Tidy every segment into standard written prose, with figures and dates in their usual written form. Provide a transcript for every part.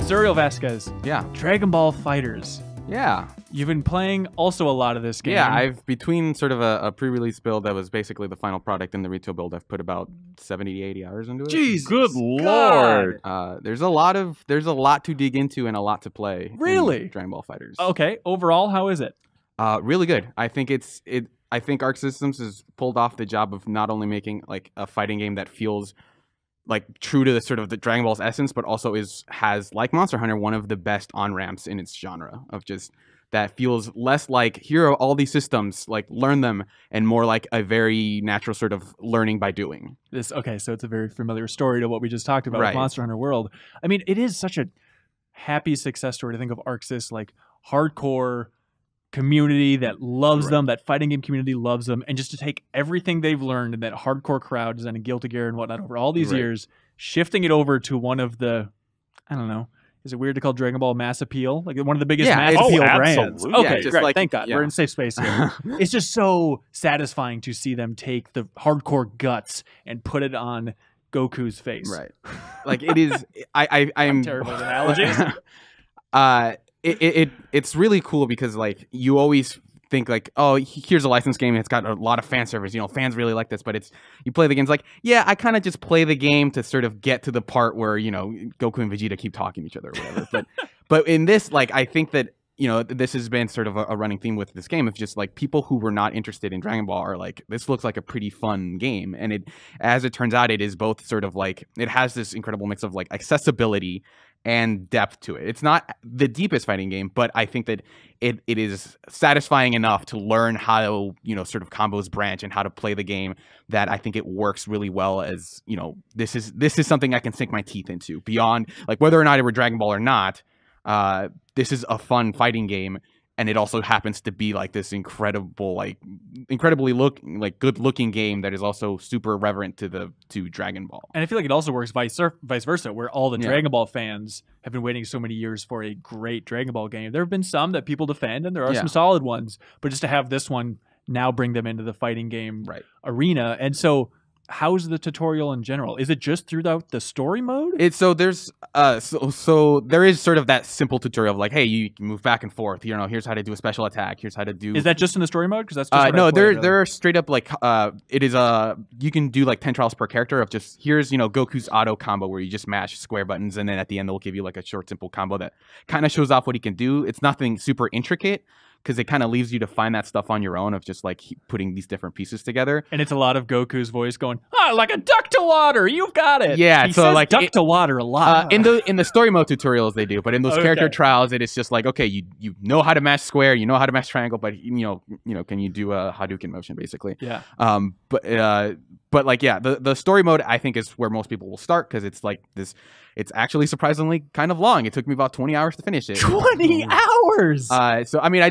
Suriel Vazquez. Yeah. Dragon Ball FighterZ. Yeah. You've been playing also a lot of this game. Yeah, I've between sort of a pre-release build that was basically the final product and the retail build, I've put about 70 to 80 hours into it. Jesus, Good lord. There's a lot to dig into and a lot to play. Really? In Dragon Ball FighterZ. Okay, overall, how is it? Really good. I think I think Arc Systems has pulled off the job of not only making like a fighting game that feels like true to the sort of the Dragon Ball's essence, but also has like Monster Hunter one of the best on ramps in its genre of just that feels less like here are all these systems, like learn them, and more like a very natural sort of learning by doing. Okay, so it's a very familiar story to what we just talked about with Right. Monster Hunter World. I mean, it is such a happy success story to think of Arc Sys, like hardcore community that loves them, that fighting game community loves them, and just to take everything they've learned in that hardcore crowd, designing Guilty Gear and whatnot over all these years, shifting it over to one of the, I don't know, is it weird to call Dragon Ball mass appeal? Like one of the biggest mass appeal brands. absolutely. Okay, just great. like- Thank God. yeah. We're in safe space here. It's just so satisfying to see them take the hardcore guts and put it on Goku's face. Right. Like it is. I'm Terrible at analogies. It's really cool because like you always think like, oh, here's a licensed game and it's got a lot of fan service, fans really like this, but you play the games like, yeah, I kind of just play the game to sort of get to the part where Goku and Vegeta keep talking to each other or whatever. but in this, like, I think that this has been sort of a running theme with this game of just like people who were not interested in Dragon Ball are like, this looks like a pretty fun game. And as it turns out, it is both sort of like, it has this incredible mix of like accessibility and depth to it. It's not the deepest fighting game, but I think that it is satisfying enough to learn how, sort of combos branch and how to play the game that I think it works really well as, this is something I can sink my teeth into beyond like whether or not it were Dragon Ball or not. This is a fun fighting game, and it also happens to be like this incredibly good looking game that is also super reverent to Dragon Ball. And I feel like it also works vice versa, where all the Dragon Ball fans have been waiting so many years for a great Dragon Ball game. There have been some that people defend, and there are some solid ones, but just to have this one now bring them into the fighting game arena. And so how's the tutorial in general? Is it just throughout the story mode? There's there is sort of that simple tutorial of like, hey, you can move back and forth. Here's how to do a special attack. Here's how to do. Is that just in the story mode? Because that's just what no. I played, They're straight up like it is you can do like 10 trials per character of just here's Goku's auto combo where you just mash square buttons and then at the end they'll give you like a short simple combo that kind of shows off what he can do. It's nothing super intricate, because it kind of leaves you to find that stuff on your own of just like putting these different pieces together. And it's a lot of Goku's voice going, like a duck to water, you've got it. Yeah, he so says like duck to water a lot. in the story mode tutorials they do, but in those character trials it is just like, okay, you know how to mash square, you know how to mash triangle, but can you do a Hadouken motion basically? Yeah. But like the story mode I think is where most people will start, because it's like this. It's actually surprisingly kind of long. It took me about 20 hours to finish it. 20 hours. So I mean,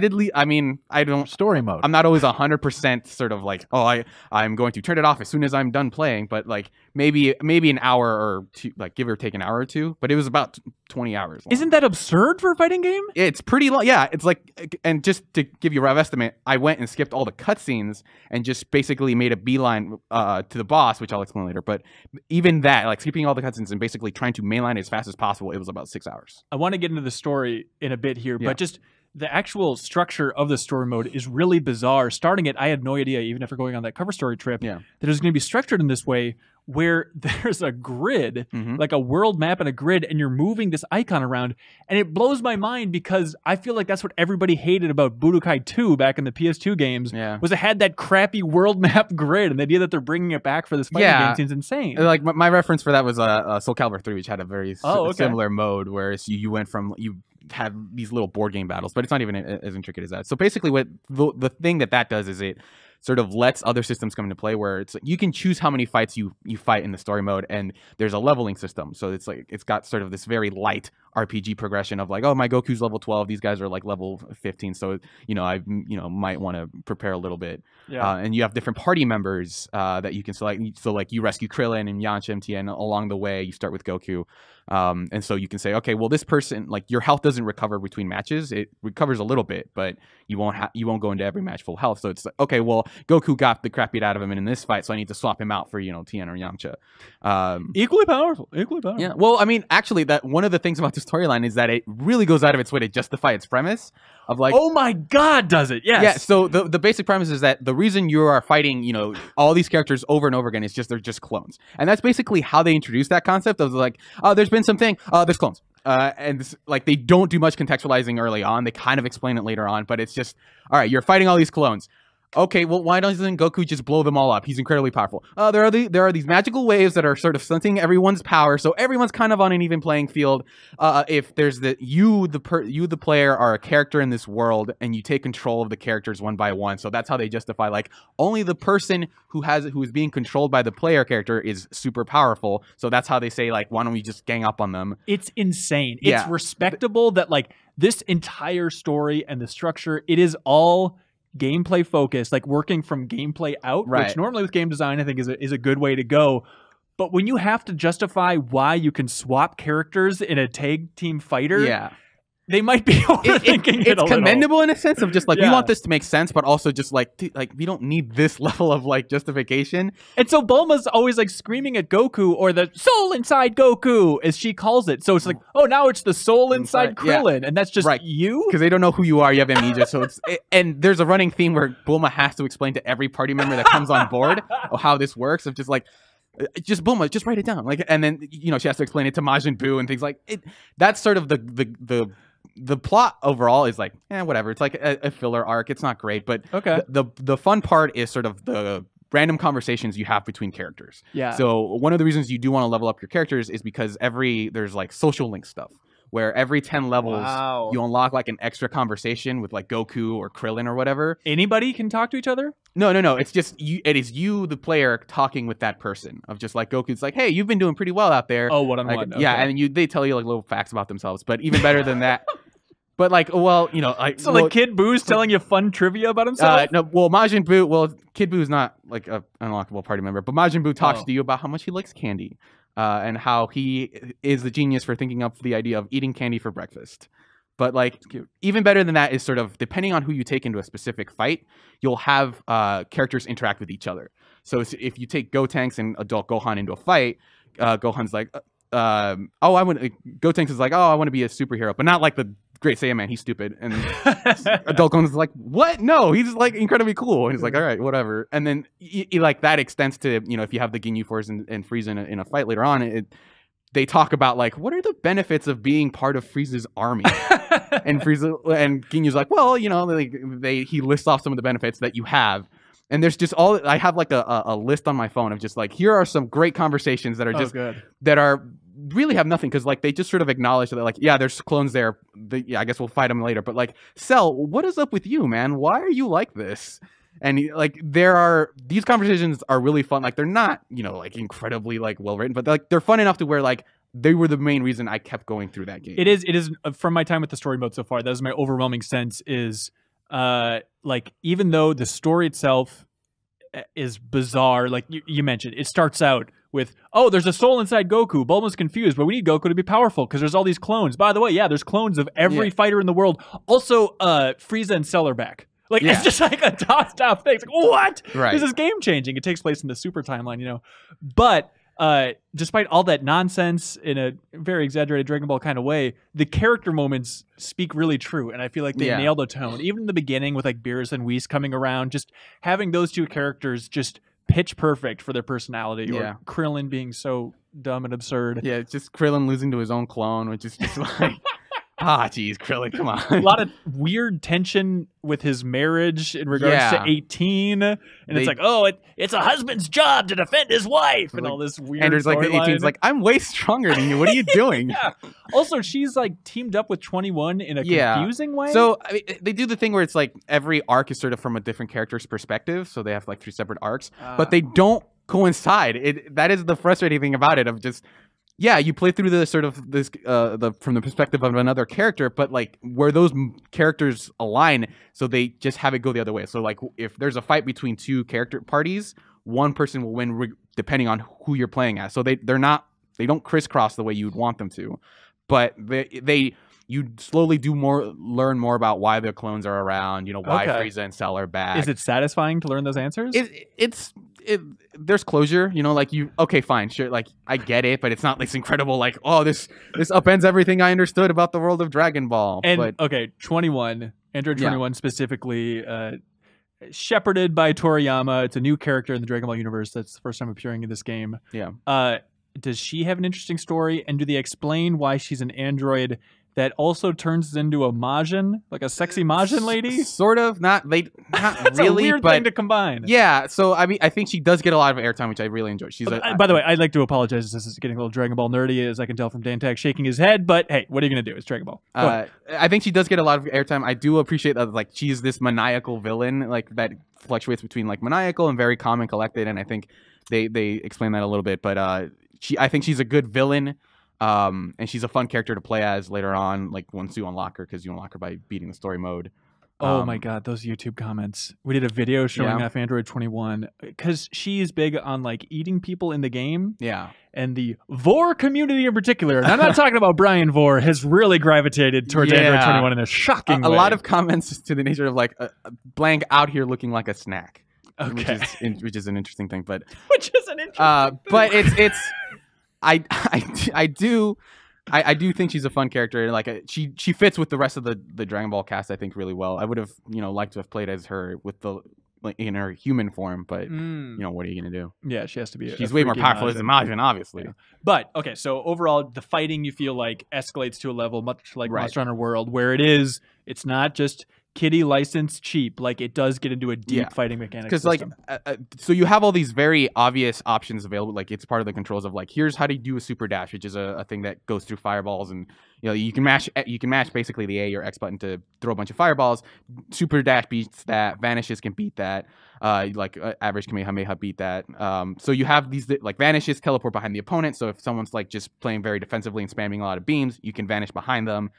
I don't Story mode. I'm not always 100% sort of like, oh, I'm going to turn it off as soon as I'm done playing, but like maybe an hour or two, like give or take an hour or two. But it was about 20 hours long. Isn't that absurd for a fighting game? It's pretty long. Yeah, it's like, and just to give you a rough estimate, I went and skipped all the cutscenes and just basically made a beeline to the boss, which I'll explain later. But even that, like skipping all the cutscenes and basically trying to mainline as fast as possible, it was about 6 hours. I want to get into the story in a bit here, but just the actual structure of the story mode is really bizarre. Starting it, I had no idea, even after going on that cover story trip, that it was going to be structured in this way, where there's a grid, like a world map and a grid, and you're moving this icon around. And it blows my mind because I feel like that's what everybody hated about Budokai 2 back in the PS2 games, was it had that crappy world map grid, and the idea that they're bringing it back for this fighting game seems insane. Like my reference for that was Soul Calibur 3, which had a very similar mode, where you went from, you had these little board game battles, but it's not even as intricate as that. So basically what the thing that does is it sort of lets other systems come into play, where it's you can choose how many fights you fight in the story mode, and there's a leveling system. So it's like it's got sort of this very light RPG progression of like, oh, my Goku's level 12, these guys are like level 15, so I might want to prepare a little bit. And you have different party members that you can select. So like you rescue Krillin and Yamcha and Tien along the way. You start with Goku. And so you can say, okay, well, this person, like, your health doesn't recover between matches. It recovers a little bit, but you won't go into every match full health. So it's like, okay, well, Goku got the crap beat out of him in this fight, so I need to swap him out for, Tien or Yamcha. Equally powerful. Yeah. Well, I mean, actually, that one of the things about this storyline is that it really goes out of its way to justify its premise of like, oh my god, does it? Yes. Yeah. So the basic premise is that the reason you are fighting, you know, all these characters over and over again is just they're just clones, and that's basically how they introduce that concept of like, oh, there's been something, there's clones. And this, like, they don't do much contextualizing early on. They kind of explain it later on, but it's just, all right, you're fighting all these clones. Okay, well, why doesn't Goku just blow them all up? He's incredibly powerful. There are these magical waves that are sort of stunting everyone's power, so everyone's kind of on an even playing field. If there's you the player are a character in this world, and you take control of the characters one by one. So that's how they justify like only the person who is being controlled by the player character is super powerful. So that's how they say like, why don't we just gang up on them? It's insane. It's respectable that like this entire story and the structure, it is all gameplay focused, like working from gameplay out, which normally with game design I think is a good way to go. But when you have to justify why you can swap characters in a tag team fighter, they might be overthinking it a little. It's commendable in a sense of just like, we want this to make sense, but also just like, we don't need this level of like justification. And so Bulma's always like screaming at Goku, or the soul inside Goku, as she calls it. So it's like, oh, now it's the soul inside Krillin, and that's just you? Because they don't know who you are, you have amnesia. So it's and there's a running theme where Bulma has to explain to every party member that comes on board how this works, of just like, just Bulma, just write it down. Like, and then, you know, she has to explain it to Majin Buu and things like it. That's sort of the plot overall is like, whatever. It's like a filler arc. It's not great, but the fun part is sort of the random conversations you have between characters. Yeah. So one of the reasons you do want to level up your characters is because there's like social link stuff where every 10 levels you unlock like an extra conversation with like Goku or Krillin or whatever. Anybody can talk to each other? No. It's just you. It is you, the player, talking with that person. Of just like Goku's like, hey, you've been doing pretty well out there. Oh, one on one. Yeah, and they tell you like little facts about themselves. But even better than that. But like, well, you know, like Kid Boo's telling you fun trivia about himself. No, well, Majin Buu. Well, Kid Boo's not like an unlockable party member, but Majin Buu talks to you about how much he likes candy, and how he is the genius for thinking up the idea of eating candy for breakfast. But like, even better than that is sort of depending on who you take into a specific fight, you'll have characters interact with each other. So if you take Gotenks and Adult Gohan into a fight, Gohan's like, Gotenks is like, oh, I want to be a superhero, but not like the Great Saiyan man, he's stupid. And Adult Gohan's like, what? No, he's like incredibly cool. And he's like, all right, whatever. And then like that extends to, you know, if you have the Ginyu Force and Frieza in a fight later on, they talk about like, what are the benefits of being part of Frieza's army? And Frieza and Ginyu's like, well, you know, he lists off some of the benefits that you have. And there's just I have like a list on my phone of just like, here are some great conversations that are just good, that are really have nothing, because like they just sort of acknowledge that like, yeah, there's clones there. I guess we'll fight them later. But like, Cell, what is up with you, man? Why are you like this? And like these conversations are really fun. Like they're not, you know, like incredibly like well written, but they're fun enough to where like they were the main reason I kept going through that game. It is from my time with the story mode so far. That is my overwhelming sense is like, even though the story itself is bizarre, like you mentioned, it starts out with, oh, there's a soul inside Goku. Bulma's confused, but we need Goku to be powerful because there's all these clones. By the way, there's clones of every fighter in the world. Also, Frieza and Cell are back. Like, it's just like a top thing. It's like, what? Right. This is game changing. It takes place in the Super timeline, you know. But despite all that nonsense in a very exaggerated Dragon Ball kind of way, the character moments speak really true. And I feel like they nail the tone. Even in the beginning with like Beerus and Whis coming around, just having those two characters just pitch perfect for their personality. Or Krillin being so dumb and absurd. Yeah, just Krillin losing to his own clone, which is just like... geez, Krillin, come on. A lot of weird tension with his marriage in regards to 18. And it's like, oh, it's a husband's job to defend his wife, and like, all this weird. And there's like the 18's like, I'm way stronger than you. What are you doing? Also, she's like teamed up with 21 in a confusing way. So I mean, they do the thing where it's like every arc is sort of from a different character's perspective. So they have like 3 separate arcs, but they don't coincide. That is the frustrating thing about it, of just... Yeah, you play through the sort of this from the perspective of another character, but like where those characters align, so they just have it go the other way. So like if there's a fight between 2 character parties, one person will win depending on who you're playing as. So they don't crisscross the way you'd want them to, but you slowly learn more about why the clones are around. You know, why Frieza and Cell are back. Is it satisfying to learn those answers? there's closure, you know, like okay, fine, sure, like I get it, but it's not this incredible, like, oh, this upends everything I understood about the world of Dragon Ball. And but, okay, 21, Android 21 specifically, shepherded by Toriyama. It's a new character in the Dragon Ball universe. That's the first time appearing in this game. Yeah. Does she have an interesting story? And do they explain why she's an android that also turns into a Majin, like a sexy Majin lady? Sort of, not That's really, a weird but thing to combine. Yeah, so I mean, I think she does get a lot of airtime, which I really enjoy. She's by the way, I'd like to apologize. This is getting a little Dragon Ball nerdy, as I can tell from Dan Tag shaking his head. But hey, what are you gonna do? It's Dragon Ball. I think she does get a lot of airtime. I do appreciate that, like, she's this maniacal villain, like, that fluctuates between like maniacal and very calm and collected, and I think they explain that a little bit. But I think she's a good villain. And she's a fun character to play as later on, like once you unlock her, because you unlock her by beating the story mode. Oh my god, those YouTube comments. We did a video showing off Android 21 because she's big on like eating people in the game. Yeah. And the Vor community in particular, and I'm not talking about Brian Vor, has really gravitated towards Android 21 in a shocking way. A lot of comments to the nature of like blank out here looking like a snack. Okay. Which is an interesting thing, but but it's I do think she's a fun character. Like she fits with the rest of the Dragon Ball cast, I think, really well. I would have liked to have played as her with the in her human form, but what are you gonna do? Yeah, she has to be. She's way more powerful as a Majin, obviously. Yeah. But okay, so overall, the fighting you feel like escalates to a level much like Monster Hunter World, where it's not just kiddie license cheap, like it does get into a deep fighting mechanic. Because like so you have all these very obvious options available. Like it's part of the controls of like, here's how to do a super dash, which is a thing that goes through fireballs, and you can mash basically the A or X button to throw a bunch of fireballs. Super dash beats that. Vanishes can beat that. Average Kamehameha beat that. So you have these like vanishes teleport behind the opponent. So if someone's like just playing very defensively and spamming a lot of beams, you can vanish behind them.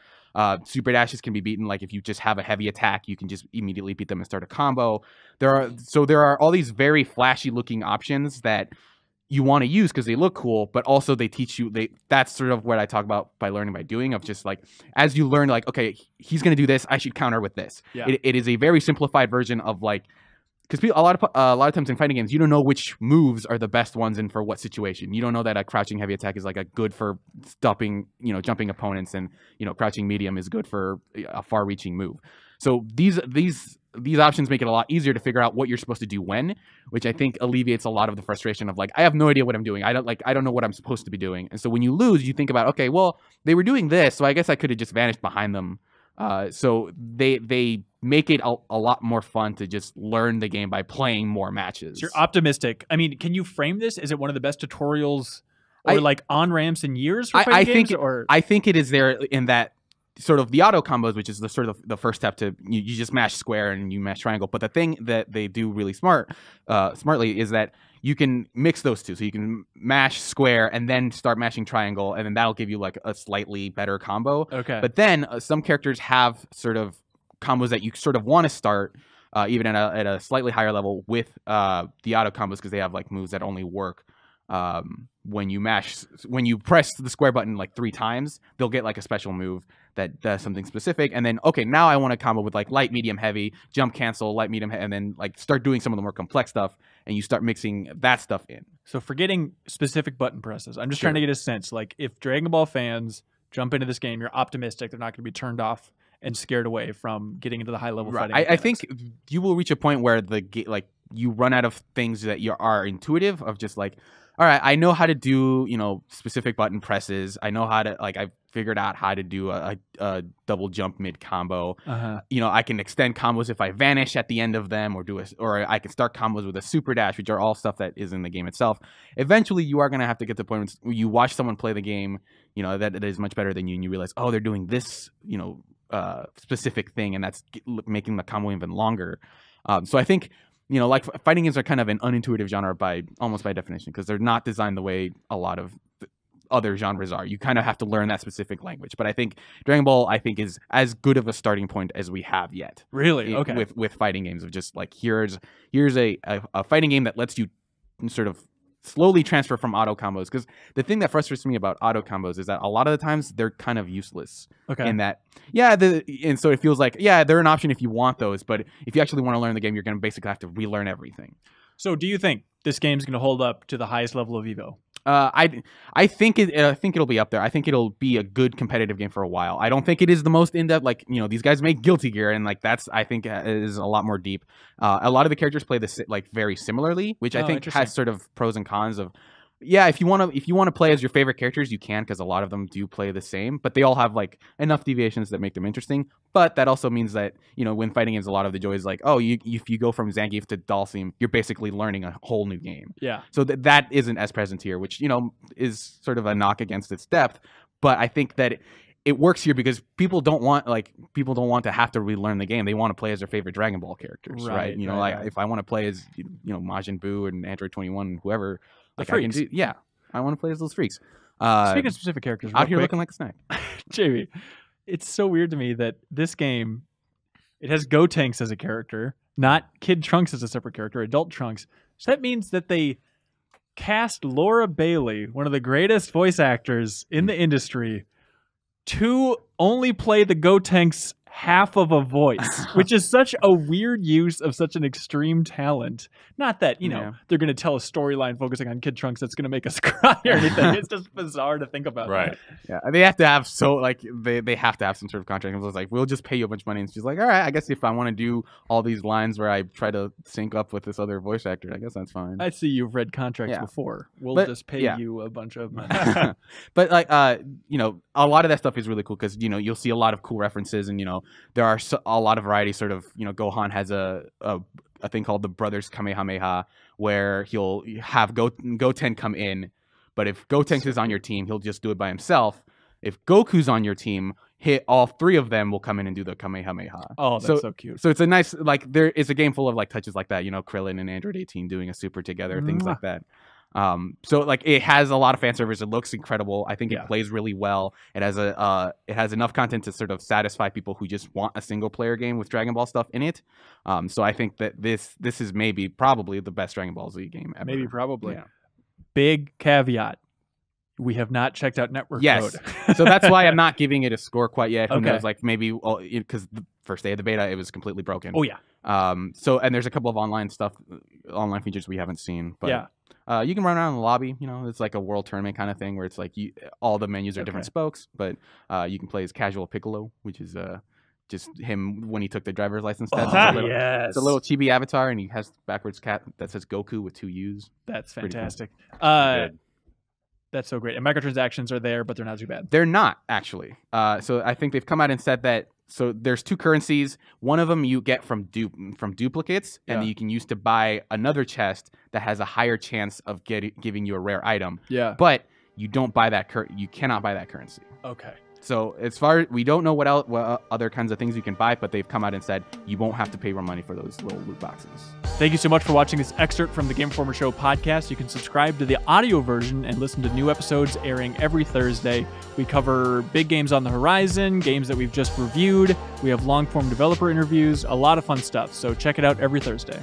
Super dashes can be beaten. Like if you just have a heavy attack, you can just immediately beat them and start a combo. There are all these very flashy looking options that you want to use because they look cool, but also they teach you. That's sort of what I talk about by learning by doing. Of just like as you learn, like okay, he's gonna do this, I should counter with this. Yeah. It is a very simplified version of like. Because a lot of times in fighting games, you don't know which moves are the best ones and for what situation. You don't know that a crouching heavy attack is like a good for stopping, jumping opponents, and crouching medium is good for a far-reaching move. So these options make it a lot easier to figure out what you're supposed to do when, which I think alleviates a lot of the frustration of like, I have no idea what I'm doing. I don't know what I'm supposed to be doing. And so when you lose, you think about, okay, well, they were doing this, so I guess I could have just vanished behind them. So they make it a lot more fun to just learn the game by playing more matches. So you're optimistic. I mean, can you frame this? Is it one of the best tutorials or like on-ramps in years for fighting games? I think it is there in that sort of the auto combos, which is the sort of the first step to you just mash square and you mash triangle. But the thing that they do really smartly is that you can mix those two. So you can mash square and then start mashing triangle, and then that'll give you like a slightly better combo. Okay. But then some characters have sort of combos that you sort of want to start even at a slightly higher level with the auto combos, because they have like moves that only work when you press the square button like 3 times. They'll get like a special move that does something specific, and then okay, now I want to combo with like light, medium, heavy, jump, cancel, light, medium, and then like start doing some of the more complex stuff, and you start mixing that stuff in. So forgetting specific button presses, I'm just trying to get a sense, like if Dragon Ball fans jump into this game, you're optimistic they're not going to be turned off and scared away from getting into the high level fighting. I think you will reach a point where you run out of things that are intuitive, of just like, all right, I know how to do, specific button presses. I know how to, like, I've figured out how to do a double jump mid combo. I can extend combos if I vanish at the end of them, or I can start combos with a super dash, which are all stuff that is in the game itself. Eventually, you are going to have to get to the point where you watch someone play the game, that is much better than you, and you realize, oh, they're doing this, specific thing, and that's making the combo even longer. So I think, like fighting games are kind of an unintuitive genre almost by definition, because they're not designed the way a lot of other genres are. You kind of have to learn that specific language. But I think Dragon Ball, is as good of a starting point as we have yet. Really? Okay. With fighting games, of just like, here's a fighting game that lets you sort of slowly transfer from auto combos, because the thing that frustrates me about auto combos is that a lot of the times they're kind of useless. Okay. In that, and so it feels like, they're an option if you want those, but if you actually want to learn the game, you're going to basically have to relearn everything. So do you think this game's going to hold up to the highest level of Evo? I think it'll be up there. I think it'll be a good competitive game for a while. I don't think it is the most in-depth. Like, you know, these guys make Guilty Gear, and like that's, I think, is a lot more deep. A lot of the characters play this like very similarly, which I think has sort of pros and cons of. Yeah, if you want to play as your favorite characters, you can, because a lot of them do play the same, but they all have like enough deviations that make them interesting. But that also means that, you know, when fighting games, a lot of the joy is like, oh, if you go from Zangief to Dhalsim, you're basically learning a whole new game. Yeah. So that isn't as present here, which, you know, is sort of a knock against its depth. But I think that it works here because people don't want to have to relearn the game. They want to play as their favorite Dragon Ball characters, right? You know, like if I want to play as, you know, Majin Buu and Android 21, whoever. Like I can do, yeah, I want to play as those freaks. Speaking of specific characters, out here looking like a snack. Jamie, it's so weird to me that this game, it has Gotenks as a character, not Kid Trunks as a separate character, adult Trunks. So that means that they cast Laura Bailey, one of the greatest voice actors in the industry, to only play the Gotenks half of a voice, which is such a weird use of such an extreme talent. Not that, you know, they're going to tell a storyline focusing on Kid Trunks that's going to make us cry or anything. It's just bizarre to think about. Right. Yeah. They have to have they have to have some sort of contract. It was like, we'll just pay you a bunch of money. And she's like, all right, I guess if I want to do all these lines where I try to sync up with this other voice actor, I guess that's fine. I see you've read contracts before. We'll just pay you a bunch of money. But like, you know, a lot of that stuff is really cool because, you know, you'll see a lot of cool references, and, you know, there are a lot of variety. Sort of, you know, Gohan has a thing called the Brothers Kamehameha, where he'll have Goten come in, but if Gotenks is on your team, he'll just do it by himself. If Goku's on your team, all three of them will come in and do the Kamehameha. Oh, that's so cute. So it's a nice, like, there is a game full of like touches like that. You know, Krillin and Android 18 doing a super together, things like that. So like it has a lot of fan service. It looks incredible. I think it plays really well. It has enough content to sort of satisfy people who just want a single player game with Dragon Ball stuff in it. So I think that this is probably the best Dragon Ball Z game ever. Maybe probably. Yeah. Big caveat. We have not checked out network mode. So that's why I'm not giving it a score quite yet. Who knows? Like maybe because the first day of the beta, it was completely broken. Oh yeah. So and there's a couple of online features we haven't seen. But you can run around in the lobby. You know, it's like a world tournament kind of thing where it's like all the menus are different spokes, but you can play as Casual Piccolo, which is just him when he took the driver's license test. It's a little chibi avatar, and he has backwards cat that says Goku with 2 U's. That's fantastic. That's so great. And microtransactions are there, but they're not too bad. They're not, actually. So I think they've come out and said that. So there's 2 currencies. One of them you get from duplicates, and you can use to buy another chest that has a higher chance of giving you a rare item. Yeah. But you don't buy that. You cannot buy that currency. Okay. So as far we don't know what other kinds of things you can buy, but they've come out and said you won't have to pay more money for those little loot boxes. Thank you so much for watching this excerpt from the Game Informer Show podcast. You can subscribe to the audio version and listen to new episodes airing every Thursday. We cover big games on the horizon, games that we've just reviewed. We have long-form developer interviews, a lot of fun stuff. So check it out every Thursday.